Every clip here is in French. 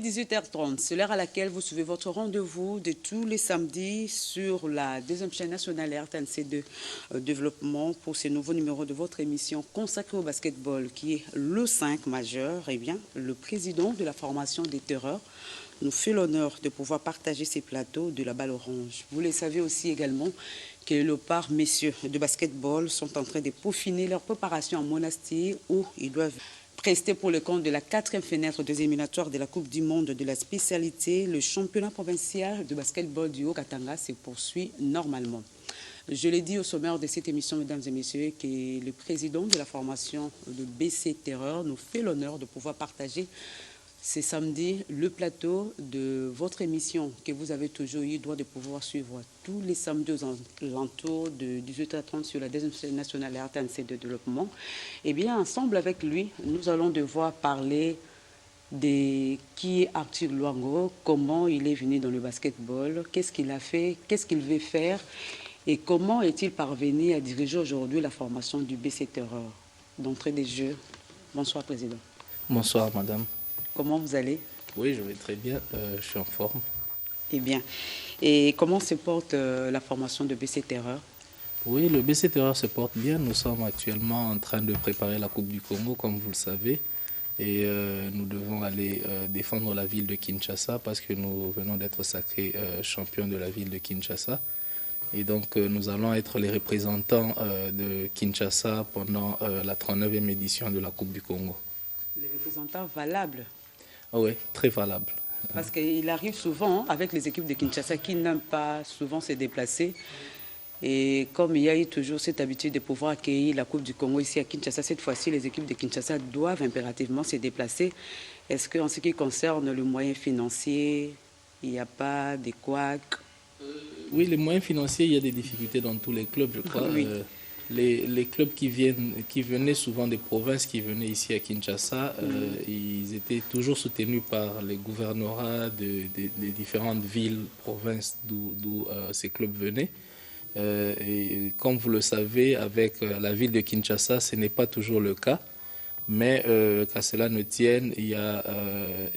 18h30, c'est l'heure à laquelle vous suivez votre rendez-vous de tous les samedis sur la deuxième chaîne nationale RTNC de développement pour ce nouveau numéro de votre émission consacrée au basketball qui est le 5 majeur. Eh bien, le président de la formation des terreurs nous fait l'honneur de pouvoir partager ces plateaux de la balle orange. Vous le savez aussi également que les léopards messieurs de basketball sont en train de peaufiner leur préparation en monastir où ils doivent rester pour le compte de la 4e fenêtre des éliminatoires de la Coupe du Monde de la spécialité. Le championnat provincial de basketball du Haut-Katanga se poursuit normalement. Je l'ai dit au sommaire de cette émission, mesdames et messieurs, que le président de la formation de BC Terreur nous fait l'honneur de pouvoir partager ce samedi le plateau de votre émission que vous avez toujours eu droit de pouvoir suivre tous les samedis aux alentours de 18h30 sur la deuxième chaîne nationale RTNC de développement. Eh bien, ensemble avec lui, nous allons devoir parler de qui est Arthur Luango, comment il est venu dans le basketball, qu'est-ce qu'il a fait, qu'est-ce qu'il veut faire et comment est-il parvenu à diriger aujourd'hui la formation du BC Terreur. D'entrée des jeux, bonsoir Président. Bonsoir Madame. Comment vous allez? Oui, je vais très bien, je suis en forme. Eh bien, et comment se porte la formation de BC Terreur? Oui, le BC Terreur se porte bien. Nous sommes actuellement en train de préparer la Coupe du Congo, comme vous le savez. Et nous devons aller défendre la ville de Kinshasa parce que nous venons d'être sacrés champions de la ville de Kinshasa. Et donc, nous allons être les représentants de Kinshasa pendant la 39e édition de la Coupe du Congo. Les représentants valables? Oui, très valable. Parce qu'il arrive souvent avec les équipes de Kinshasa qui n'aiment pas souvent se déplacer. Et comme il y a eu toujours cette habitude de pouvoir accueillir la Coupe du Congo ici à Kinshasa, cette fois-ci, les équipes de Kinshasa doivent impérativement se déplacer. Est-ce qu'en ce qui concerne le moyen financier, il n'y a pas de couacs? Oui, les moyens financiers, il y a des difficultés dans tous les clubs, je crois. Oui. Les clubs qui venaient souvent des provinces, qui venaient ici à Kinshasa, ils étaient toujours soutenus par les gouvernorats des différentes villes, provinces d'où ces clubs venaient. Et comme vous le savez, avec la ville de Kinshasa, ce n'est pas toujours le cas. Mais qu'à cela ne tienne,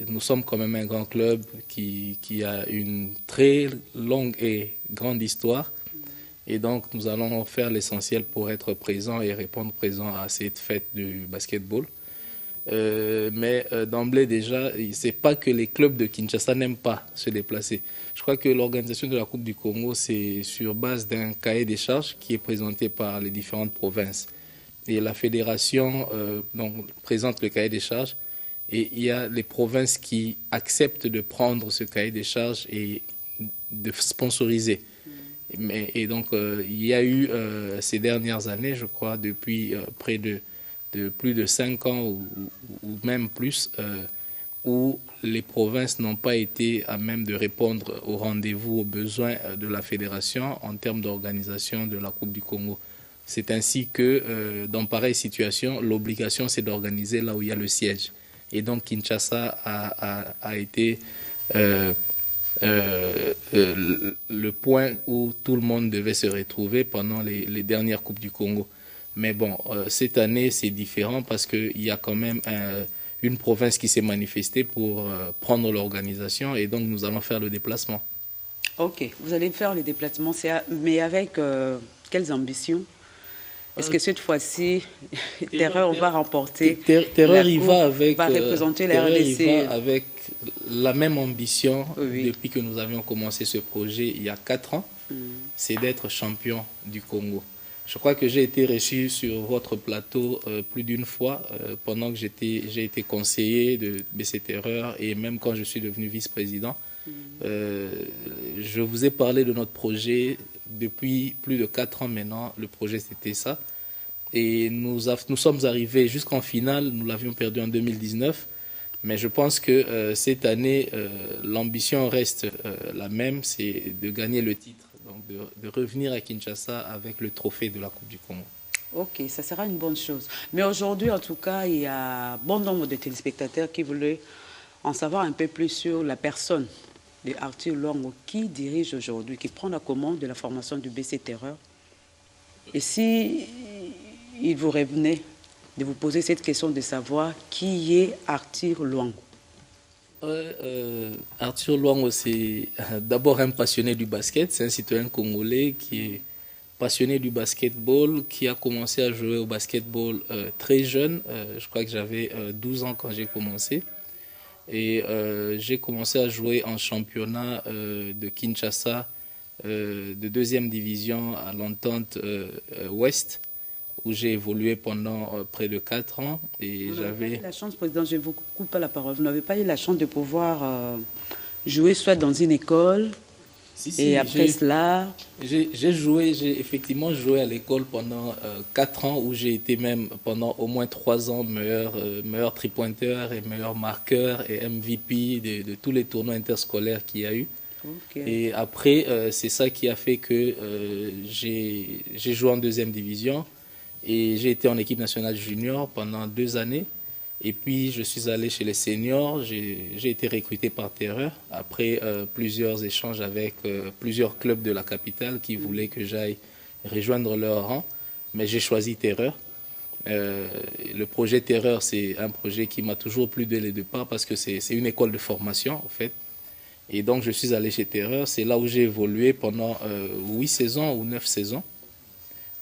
nous sommes quand même un grand club qui a une très longue et grande histoire. Et donc, nous allons faire l'essentiel pour être présents et répondre présents à cette fête du basketball. Mais d'emblée déjà, ce n'est pas que les clubs de Kinshasa n'aiment pas se déplacer. Je crois que l'organisation de la Coupe du Congo, c'est sur base d'un cahier des charges qui est présenté par les différentes provinces. Et la fédération donc, présente le cahier des charges et il y a les provinces qui acceptent de prendre ce cahier des charges et de sponsoriser. Et donc, il y a eu ces dernières années, je crois, depuis près de plus de 5 ans ou même plus, où les provinces n'ont pas été à même de répondre au rendez-vous, aux besoins de la fédération en termes d'organisation de la Coupe du Congo. C'est ainsi que, dans pareille situation, l'obligation, c'est d'organiser là où il y a le siège. Et donc, Kinshasa a été le point où tout le monde devait se retrouver pendant les dernières Coupes du Congo. Mais bon, cette année, c'est différent parce qu'il y a quand même une province qui s'est manifestée pour prendre l'organisation et donc nous allons faire le déplacement. Ok, vous allez faire le déplacement, mais avec quelles ambitions? Est-ce que cette fois-ci, Terreur va remporter Terreur, il va représenter la RDC? Il va avec la même ambition oui. Depuis que nous avions commencé ce projet il y a 4 ans, c'est d'être champion du Congo. Je crois que j'ai été reçu sur votre plateau plus d'une fois pendant que j'ai été conseiller de BC Terreur et même quand je suis devenu vice-président. Je vous ai parlé de notre projet depuis plus de 4 ans maintenant. Le projet, c'était ça. Et nous sommes arrivés jusqu'en finale. Nous l'avions perdu en 2019. Mais je pense que cette année, l'ambition reste la même, c'est de gagner le titre. Donc de revenir à Kinshasa avec le trophée de la Coupe du Congo. Ok, ça sera une bonne chose. Mais aujourd'hui, en tout cas, il y a bon nombre de téléspectateurs qui voulaient en savoir un peu plus sur la personne de Arthur Luango, qui dirige aujourd'hui, qui prend la commande de la formation du BC Terreur. Et si il vous revenait de vous poser cette question de savoir qui est Arthur Luango? Arthur Luango, c'est d'abord un passionné du basket. C'est un citoyen congolais qui est passionné du basketball, qui a commencé à jouer au basketball très jeune. Je crois que j'avais 12 ans quand j'ai commencé. Et j'ai commencé à jouer en championnat de Kinshasa de deuxième division à l'Entente Ouest, où j'ai évolué pendant près de 4 ans. Et vous n'avez pas eu la chance, président, je ne vous coupe pas la parole, vous n'avez pas eu la chance de pouvoir jouer soit dans une école, et après cela... J'ai effectivement joué à l'école pendant 4 ans, où j'ai été même pendant au moins 3 ans meilleur tripointeur et meilleur marqueur et MVP de tous les tournois interscolaires qu'il y a eu. Okay. Et après, c'est ça qui a fait que j'ai joué en deuxième division et j'ai été en équipe nationale junior pendant 2 années. Et puis, je suis allé chez les seniors, j'ai été recruté par Terreur, après plusieurs échanges avec plusieurs clubs de la capitale qui voulaient que j'aille rejoindre leur rang, mais j'ai choisi Terreur. Le projet Terreur, c'est un projet qui m'a toujours plu dès le départ parce que c'est une école de formation, en fait. Et donc, je suis allé chez Terreur, c'est là où j'ai évolué pendant 8 saisons ou 9 saisons,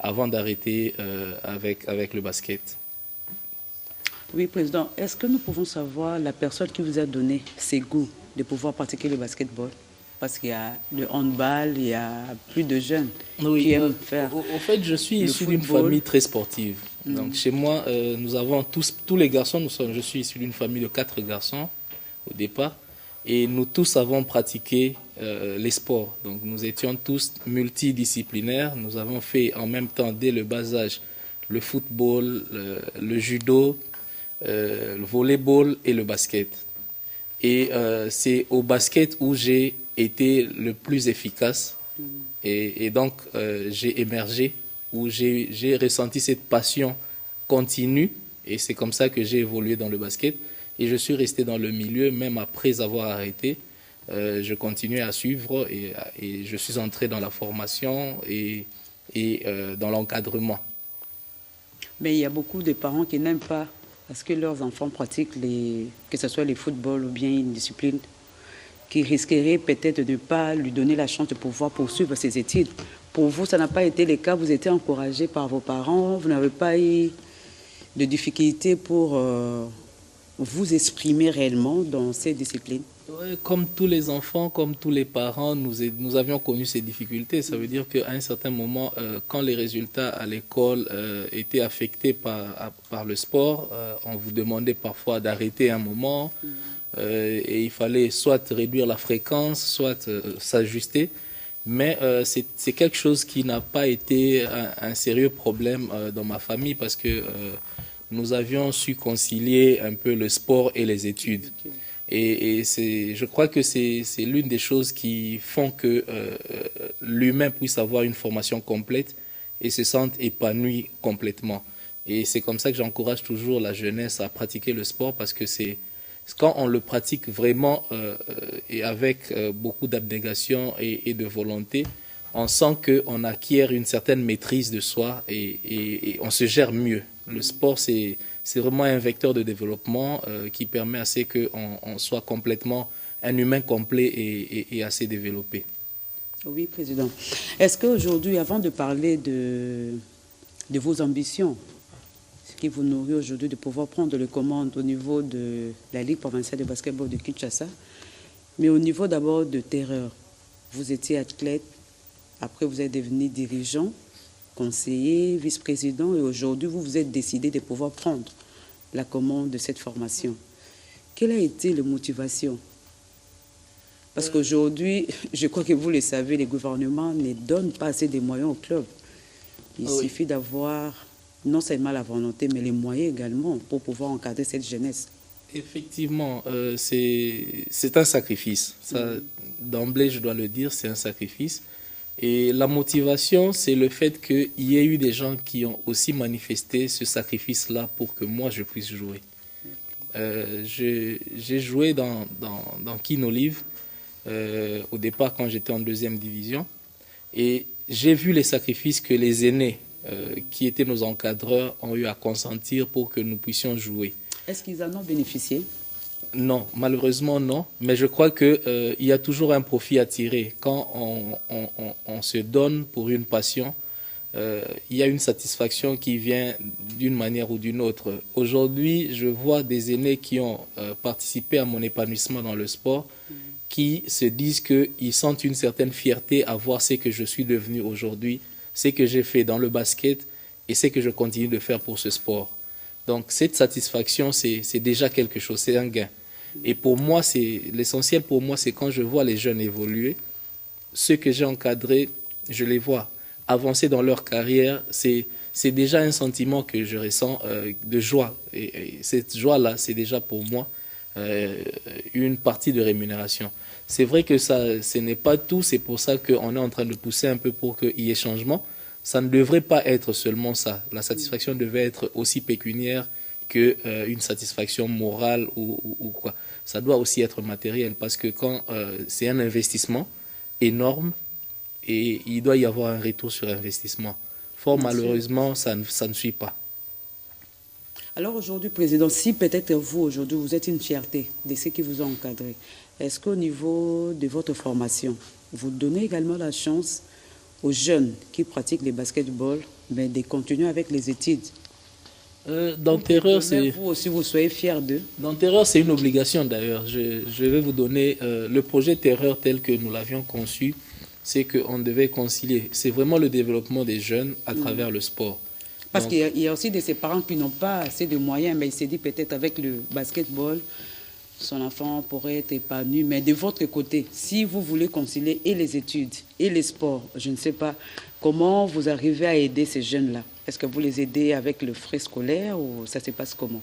avant d'arrêter avec le basket. Oui, Président, est-ce que nous pouvons savoir la personne qui vous a donné ces goûts de pouvoir pratiquer le basketball? Parce qu'il y a le handball, il y a plus de jeunes qui aiment faire. En fait, je suis issu d'une famille très sportive. Donc, chez moi, nous avons tous les garçons, je suis issu d'une famille de 4 garçons au départ. Et nous tous avons pratiqué les sports. Donc, nous étions tous multidisciplinaires. Nous avons fait en même temps, dès le bas âge, le football, le judo, le volleyball et le basket. Et c'est au basket où j'ai été le plus efficace. Et donc, j'ai émergé, où j'ai ressenti cette passion continue. Et c'est comme ça que j'ai évolué dans le basket. Et je suis resté dans le milieu, même après avoir arrêté. Je continuais à suivre et je suis entré dans la formation et dans l'encadrement. Mais il y a beaucoup de parents qui n'aiment pas parce que leurs enfants pratiquent, que ce soit le football ou bien une discipline qui risquerait peut-être de ne pas lui donner la chance de pouvoir poursuivre ses études. Pour vous, ça n'a pas été le cas. Vous étiez encouragé par vos parents. Vous n'avez pas eu de difficultés pour vous exprimer réellement dans ces disciplines? Comme tous les enfants, comme tous les parents, nous avions connu ces difficultés. Ça veut dire qu'à un certain moment, quand les résultats à l'école étaient affectés par le sport, on vous demandait parfois d'arrêter un moment et il fallait soit réduire la fréquence, soit s'ajuster. Mais c'est quelque chose qui n'a pas été un sérieux problème dans ma famille parce que nous avions su concilier un peu le sport et les études. Et je crois que c'est l'une des choses qui font que l'humain puisse avoir une formation complète et se sente épanoui complètement. Et c'est comme ça que j'encourage toujours la jeunesse à pratiquer le sport parce que c'est quand on le pratique vraiment et avec beaucoup d'abnégation et de volonté, on sent qu'on acquiert une certaine maîtrise de soi et on se gère mieux. Le sport, c'est vraiment un vecteur de développement qui permet à ce qu'on soit complètement un humain complet et assez développé. Oui, Président. Est-ce qu'aujourd'hui, avant de parler de vos ambitions, ce qui vous nourrit aujourd'hui de pouvoir prendre les commandes au niveau de la Ligue provinciale de basketball de Kinshasa, mais au niveau d'abord de Terreur, vous étiez athlète, après vous êtes devenu dirigeant, conseiller, vice-président, et aujourd'hui, vous vous êtes décidé de pouvoir prendre la commande de cette formation. Quelle a été la motivation? Parce qu'aujourd'hui, je crois que vous le savez, les gouvernements ne donnent pas assez de moyens au club. Il suffit d'avoir non seulement la volonté, mais les moyens également pour pouvoir encadrer cette jeunesse. Effectivement, c'est un sacrifice. D'emblée, je dois le dire, c'est un sacrifice. Et la motivation, c'est le fait qu'il y ait eu des gens qui ont aussi manifesté ce sacrifice-là pour que moi, je puisse jouer. J'ai joué dans Kin Olive au départ quand j'étais en deuxième division. Et j'ai vu les sacrifices que les aînés, qui étaient nos encadreurs, ont eu à consentir pour que nous puissions jouer. Est-ce qu'ils en ont bénéficié? Non, malheureusement non, mais je crois que il y a toujours un profit à tirer. Quand on se donne pour une passion, il y a une satisfaction qui vient d'une manière ou d'une autre. Aujourd'hui, je vois des aînés qui ont participé à mon épanouissement dans le sport, qui se disent qu'ils sentent une certaine fierté à voir ce que je suis devenu aujourd'hui, ce que j'ai fait dans le basket et ce que je continue de faire pour ce sport. Donc cette satisfaction, c'est déjà quelque chose, c'est un gain. Et pour moi, l'essentiel pour moi, c'est quand je vois les jeunes évoluer, ceux que j'ai encadrés, je les vois avancer dans leur carrière, c'est déjà un sentiment que je ressens de joie. Et cette joie-là, c'est déjà pour moi une partie de rémunération. C'est vrai que ça, ce n'est pas tout, c'est pour ça qu'on est en train de pousser un peu pour qu'il y ait changement. Ça ne devrait pas être seulement ça. La satisfaction devait être aussi pécuniaire qu'une satisfaction morale ou quoi. Ça doit aussi être matériel parce que quand c'est un investissement énorme et il doit y avoir un retour sur investissement. Fort malheureusement, ça ne suit pas. Alors aujourd'hui, Président, si peut-être vous, aujourd'hui, vous êtes une fierté de ceux qui vous ont encadré, est-ce qu'au niveau de votre formation, vous donnez également la chance aux jeunes qui pratiquent le basketball de continuer avec les études? Dans Terreur, c'est... Vous aussi, vous soyez fiers d'eux? Dans Terreur, c'est une obligation d'ailleurs. Je vais vous donner le projet Terreur tel que nous l'avions conçu, c'est qu'on devait concilier. C'est vraiment le développement des jeunes à travers le sport. Parce qu'il y a aussi de ces parents qui n'ont pas assez de moyens, mais ils se disent peut-être avec le basketball, son enfant pourrait être épanoui. Mais de votre côté, si vous voulez concilier et les études et les sports, je ne sais pas, comment vous arrivez à aider ces jeunes-là? Est-ce que vous les aidez avec le frais scolaire ou ça se passe comment?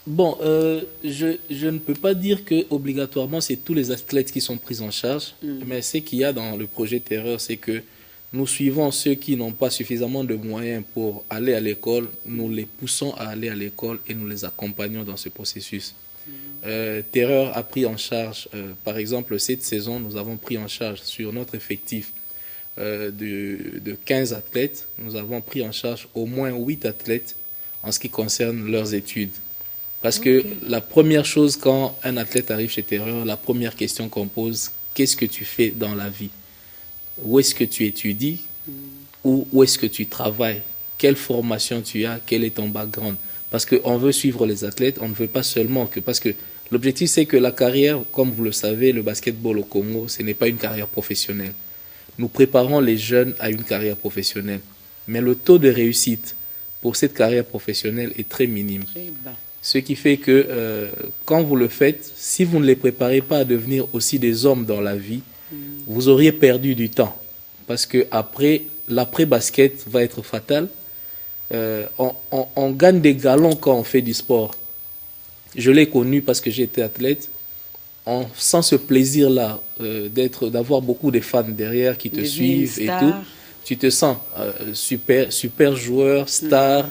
Bon, je ne peux pas dire que obligatoirement c'est tous les athlètes qui sont pris en charge, mais ce qu'il y a dans le projet Terreur, c'est que nous suivons ceux qui n'ont pas suffisamment de moyens pour aller à l'école, nous les poussons à aller à l'école et nous les accompagnons dans ce processus. Terreur a pris en charge, par exemple, cette saison, nous avons pris en charge sur notre effectif de 15 athlètes, nous avons pris en charge au moins 8 athlètes en ce qui concerne leurs études. Parce que la première chose quand un athlète arrive chez Terreur, la première question qu'on pose, qu'est-ce que tu fais dans la vie? Où est-ce que tu étudies? Où est-ce que tu travailles? Quelle formation tu as? Quel est ton background? Parce qu'on veut suivre les athlètes, on ne veut pas seulement que... Parce que l'objectif, c'est que la carrière, comme vous le savez, le basketball au Congo, ce n'est pas une carrière professionnelle. Nous préparons les jeunes à une carrière professionnelle. Mais le taux de réussite pour cette carrière professionnelle est très minime. Très bas. Ce qui fait que quand vous le faites, si vous ne les préparez pas à devenir aussi des hommes dans la vie, vous auriez perdu du temps. Parce que après, l'après-basket va être fatal. On gagne des galons quand on fait du sport. Je l'ai connu parce que j'étais athlète. On sent ce plaisir-là d'avoir beaucoup de fans derrière qui te suivent et tout. Tu te sens super joueur, star.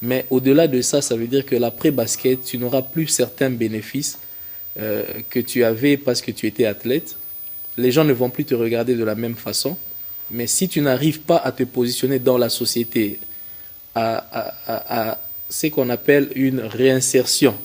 Mais au-delà de ça, ça veut dire que l'après-basket, tu n'auras plus certains bénéfices que tu avais parce que tu étais athlète. Les gens ne vont plus te regarder de la même façon. Mais si tu n'arrives pas à te positionner dans la société, à ce qu'on appelle une réinsertion,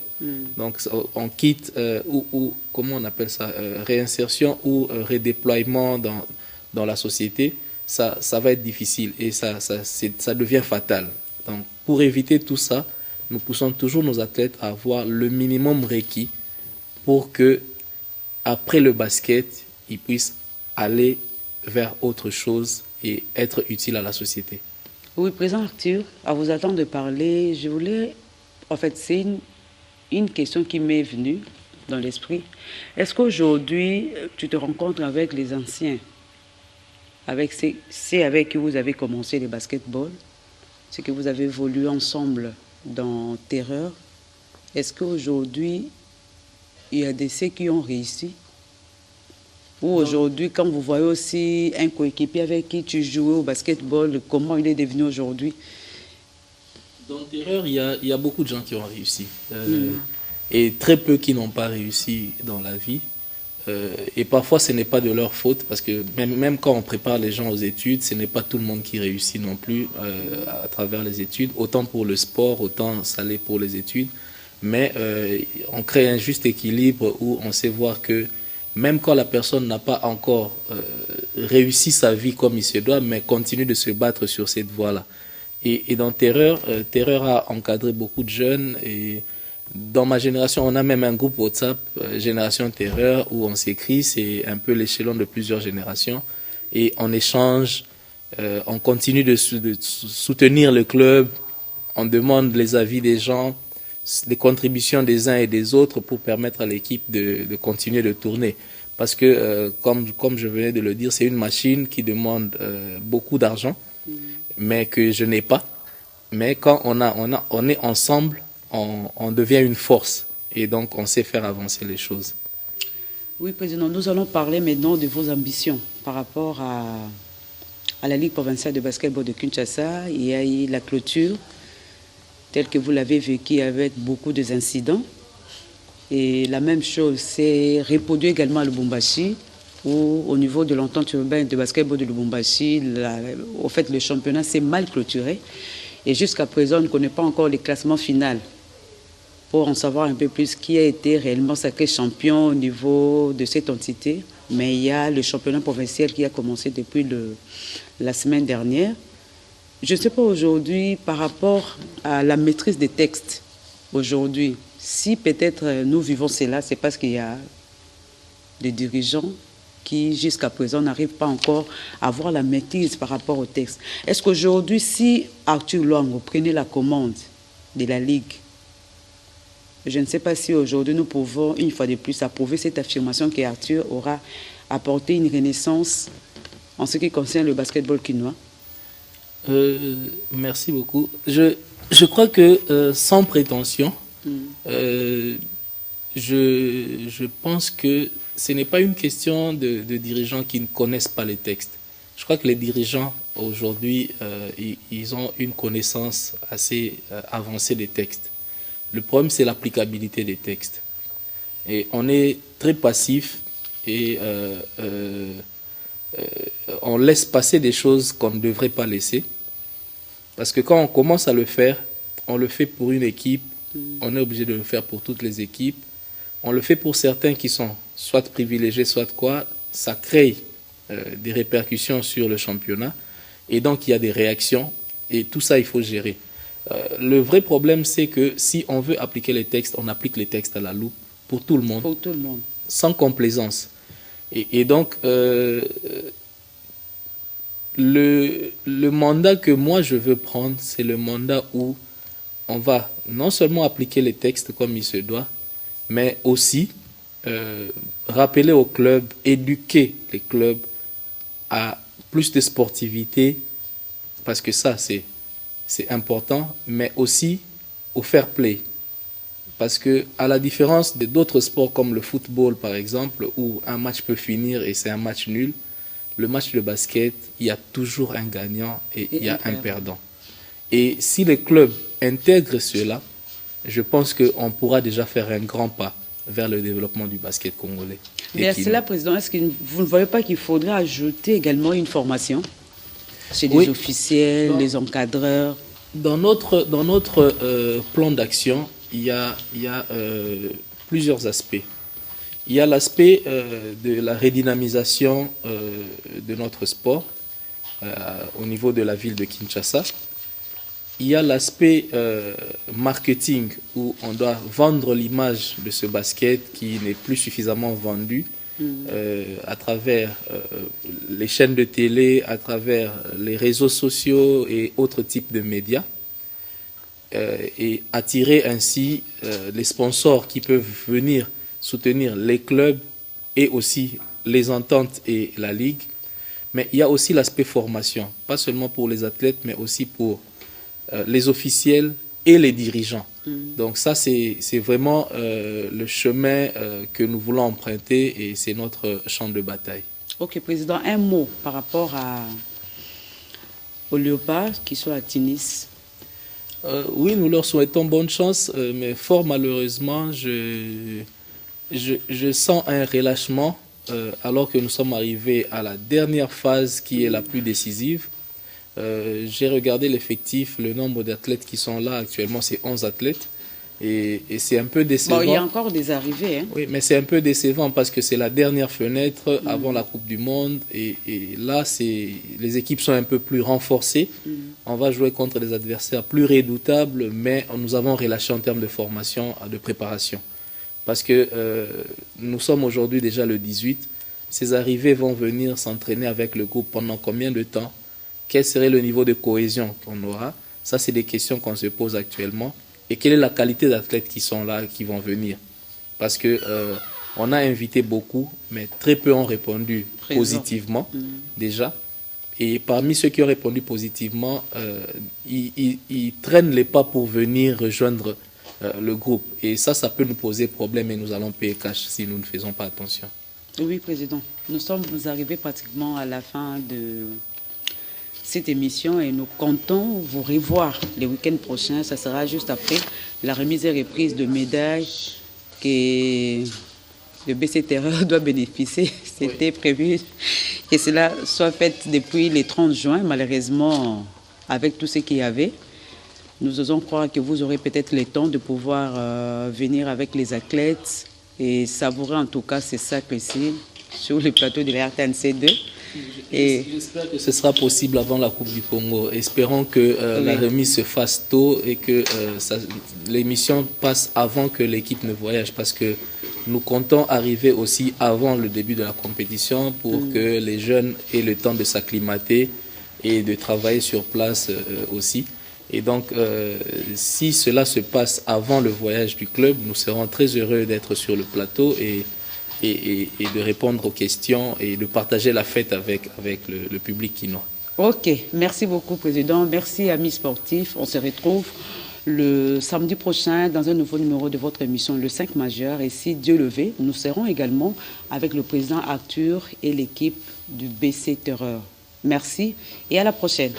donc on quitte, ou comment on appelle ça, réinsertion ou redéploiement dans la société, ça va être difficile et ça devient fatal. Donc, pour éviter tout ça, nous poussons toujours nos athlètes à avoir le minimum requis pour que, après le basket, ils puissent aller vers autre chose et être utiles à la société. Oui, Président Arthur, à vous attendre de parler, je voulais... En fait, c'est une question qui m'est venue dans l'esprit. Est-ce qu'aujourd'hui, tu te rencontres avec les anciens, avec ceux avec qui vous avez commencé le basketball, c'est que vous avez évolué ensemble dans Terreur? Est-ce qu'aujourd'hui, il y a de ceux qui ont réussi? Ou aujourd'hui, quand vous voyez aussi un coéquipier avec qui tu jouais au basketball, comment il est devenu aujourd'hui? Dans Terreur, il y a beaucoup de gens qui ont réussi. Et très peu qui n'ont pas réussi dans la vie. Et parfois, ce n'est pas de leur faute, parce que même quand on prépare les gens aux études, ce n'est pas tout le monde qui réussit non plus à travers les études. Autant pour le sport, autant ça l'est pour les études. mais on crée un juste équilibre où on sait voir que même quand la personne n'a pas encore réussi sa vie comme il se doit, mais continue de se battre sur cette voie-là. Et dans Terreur, Terreur a encadré beaucoup de jeunes. Et dans ma génération, on a même un groupe WhatsApp, Génération Terreur, où on s'écrit. C'est un peu l'échelon de plusieurs générations. Et on échange, on continue de soutenir le club. On demande les avis des gens, les contributions des uns et des autres pour permettre à l'équipe de continuer de tourner. Parce que, comme je venais de le dire, c'est une machine qui demande beaucoup d'argent, mais que je n'ai pas. Mais quand on est ensemble, on devient une force. Et donc, on sait faire avancer les choses. Oui, Président, nous allons parler maintenant de vos ambitions par rapport à la Ligue provinciale de basketball de Kinshasa. Il y a eu la clôture, telle que vous l'avez vécue avec beaucoup d'incidents. Et la même chose s'est reproduite également à Lubumbashi, où au niveau de l'entente urbaine de basketball de Lubumbashi, au fait, le championnat s'est mal clôturé. Et jusqu'à présent, on ne connaît pas encore les classements finaux pour en savoir un peu plus qui a été réellement sacré champion au niveau de cette entité. Mais il y a le championnat provincial qui a commencé depuis la semaine dernière. Je ne sais pas aujourd'hui, par rapport à la maîtrise des textes, aujourd'hui, si peut-être nous vivons cela, c'est parce qu'il y a des dirigeants qui, jusqu'à présent, n'arrivent pas encore à avoir la maîtrise par rapport au texte. Est-ce qu'aujourd'hui, si Arthur Luango prenait la commande de la Ligue, je ne sais pas si aujourd'hui nous pouvons, une fois de plus, approuver cette affirmation qu'Arthur aura apporté une renaissance en ce qui concerne le basketball quinois. Merci beaucoup. Je crois que sans prétention, je pense que ce n'est pas une question de dirigeants qui ne connaissent pas les textes. Je crois que les dirigeants aujourd'hui, ils ont une connaissance assez avancée des textes. Le problème, c'est l'applicabilité des textes. Et on est très passif et on laisse passer des choses qu'on ne devrait pas laisser. Parce que quand on commence à le faire, on le fait pour une équipe, on est obligé de le faire pour toutes les équipes. On le fait pour certains qui sont soit privilégiés, soit quoi. Ça crée des répercussions sur le championnat. Et donc, il y a des réactions. Et tout ça, il faut gérer. Le vrai problème, c'est que si on veut appliquer les textes, on applique les textes à la loupe pour tout le monde. Pour tout le monde. Sans complaisance. Et donc, le mandat que moi je veux prendre, c'est le mandat où on va non seulement appliquer les textes comme il se doit, mais aussi rappeler aux clubs, éduquer les clubs à plus de sportivité, parce que ça c'est important, mais aussi au fair play. Parce que à la différence d'autres sports comme le football par exemple, où un match peut finir et c'est un match nul, le match de basket, il y a toujours un gagnant et il y a un perdant. Et si les clubs intègrent cela, je pense qu'on pourra déjà faire un grand pas vers le développement du basket congolais. Mais à cela, Président, est-ce que vous ne voyez pas qu'il faudrait ajouter également une formation chez les officiels, les encadreurs? Dans notre plan d'action, il y a plusieurs aspects. Il y a l'aspect de la redynamisation de notre sport au niveau de la ville de Kinshasa. Il y a l'aspect marketing où on doit vendre l'image de ce basket qui n'est plus suffisamment vendu à travers les chaînes de télé, à travers les réseaux sociaux et autres types de médias. Et attirer ainsi les sponsors qui peuvent venir soutenir les clubs et aussi les ententes et la ligue. Mais il y a aussi l'aspect formation, pas seulement pour les athlètes, mais aussi pour les officiels et les dirigeants. Donc ça, c'est vraiment le chemin que nous voulons emprunter et c'est notre champ de bataille. Ok, Président, un mot par rapport aux Léopards qui sont à Tunis. Oui, nous leur souhaitons bonne chance, mais fort malheureusement, je sens un relâchement alors que nous sommes arrivés à la dernière phase qui est la plus décisive. J'ai regardé l'effectif, le nombre d'athlètes qui sont là actuellement, c'est 11 athlètes. Et c'est un peu décevant. Bon, il y a encore des arrivées. Hein. Oui, mais c'est un peu décevant parce que c'est la dernière fenêtre avant la Coupe du Monde. Et là, les équipes sont un peu plus renforcées. On va jouer contre des adversaires plus redoutables, mais nous avons relâché en termes de formation, de préparation. Parce que nous sommes aujourd'hui déjà le 18. Ces arrivées vont venir s'entraîner avec le groupe pendant combien de temps? Quel serait le niveau de cohésion qu'on aura? Ça, c'est des questions qu'on se pose actuellement. Et quelle est la qualité d'athlètes qui sont là, qui vont venir? Parce que on a invité beaucoup, mais très peu ont répondu positivement déjà. Et parmi ceux qui ont répondu positivement, ils traînent les pas pour venir rejoindre le groupe. Et ça peut nous poser problème et nous allons payer cash si nous ne faisons pas attention. Oui, Président. Nous sommes arrivés pratiquement à la fin de cette émission et nous comptons vous revoir le week-end prochain. Ça sera juste après la remise et reprise de médailles que le BC Terreur doit bénéficier. C'était prévu que cela soit fait depuis le 30 juin. Malheureusement, avec tout ce qu'il y avait, nous osons croire que vous aurez peut-être le temps de pouvoir venir avec les athlètes et savourer en tout cas ces sacs-ci sur le plateau de la RTNC2. J'espère que ce sera possible avant la Coupe du Congo. Espérons que la remise se fasse tôt et que l'émission passe avant que l'équipe ne voyage, parce que nous comptons arriver aussi avant le début de la compétition pour que les jeunes aient le temps de s'acclimater et de travailler sur place aussi. Et donc, si cela se passe avant le voyage du club, nous serons très heureux d'être sur le plateau et de répondre aux questions et de partager la fête avec le public quinois. Ok, merci beaucoup, Président. Merci, amis sportifs. On se retrouve le samedi prochain dans un nouveau numéro de votre émission, le 5 majeur. Et si Dieu le veut, nous serons également avec le président Arthur et l'équipe du BC Terreur. Merci et à la prochaine.